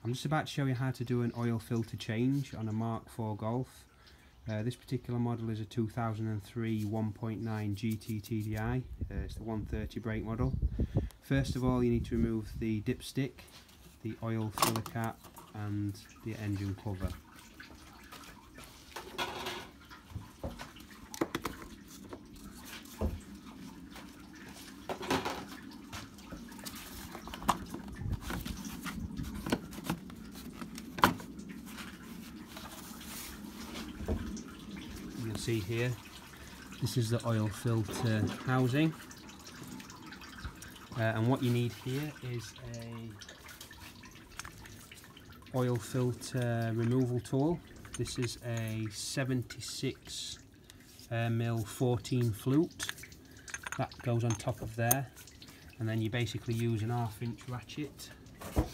I'm just about to show you how to do an oil filter change on a Mark IV Golf. This particular model is a 2003 1.9 GT TDI. It's the 130 brake model. First of all, you need to remove the dipstick, the oil filler cap and the engine cover. You'll see here, this is the oil filter housing, and what you need here is a oil filter removal tool. This is a 76 mm 14 flute that goes on top of there, and then you basically use an 1/2 inch ratchet to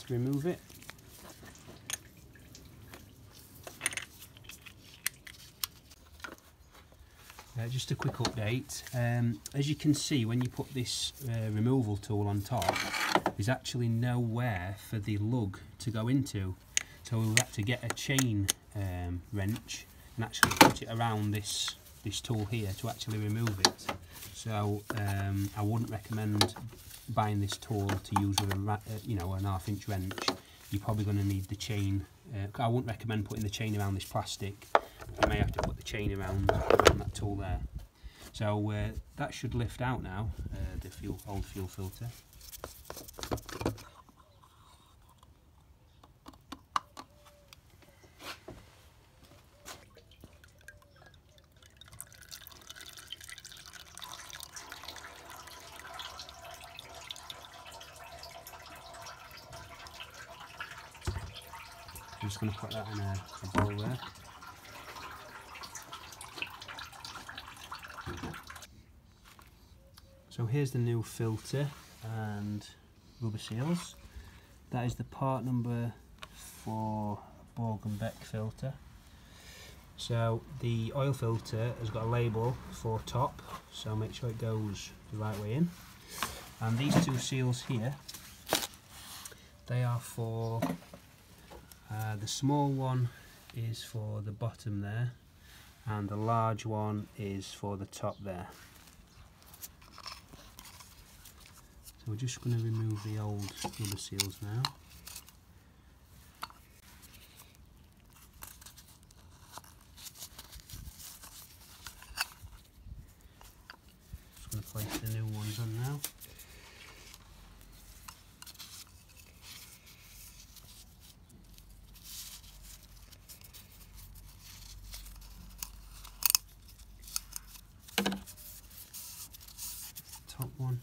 remove it. Just a quick update, as you can see, when you put this removal tool on top, there's actually nowhere for the lug to go into, so we'll have to get a chain wrench and actually put it around this tool here to actually remove it. So I wouldn't recommend buying this tool to use with a an 1/2 inch wrench. You're probably going to need the chain. I wouldn't recommend putting the chain around this plastic. You may have to put the chain around that tool there. So that should lift out now, the old fuel filter. I'm just going to put that in a bowl there. So here's the new filter and rubber seals. That is the part number for Bora filter. So the oil filter has got a label for top, so make sure it goes the right way in. And these two seals here, they are for, the small one is for the bottom there, and the large one is for the top there. So we're just going to remove the old rubber seals now. Just going to place the new ones on now. Top one.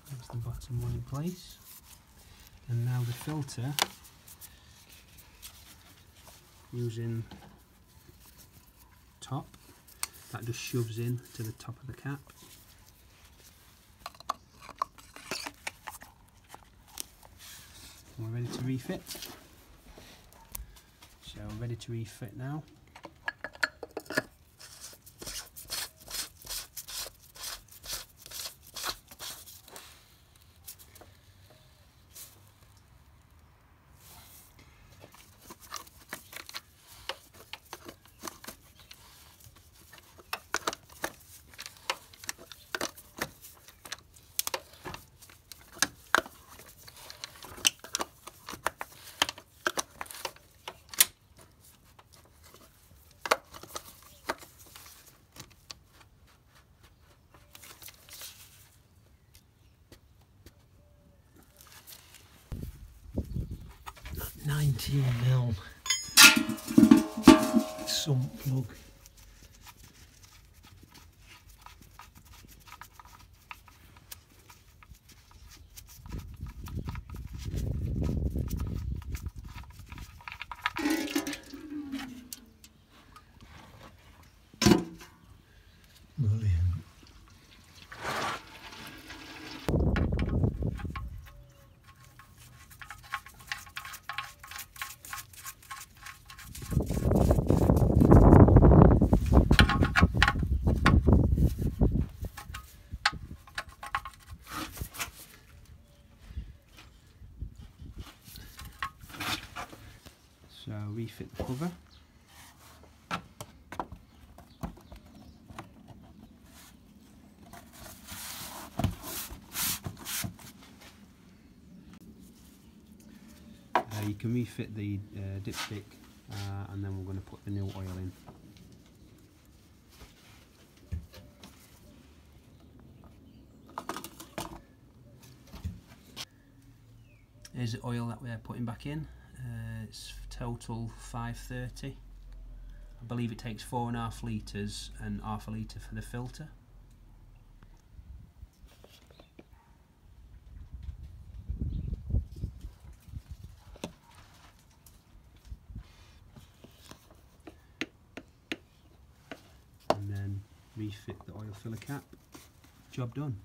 That's the bottom one in place, and now the filter, using top, that just shoves in to the top of the cap. And we're ready to refit. So we're ready to refit now. $19 mil sump plug. Brilliant. you can refit the dipstick, and then we're going to put the new oil in. Here's the oil that we're putting back in. It's total 530. I believe it takes 4.5 litres and half a litre for the filter. And then refit the oil filler cap. Job done.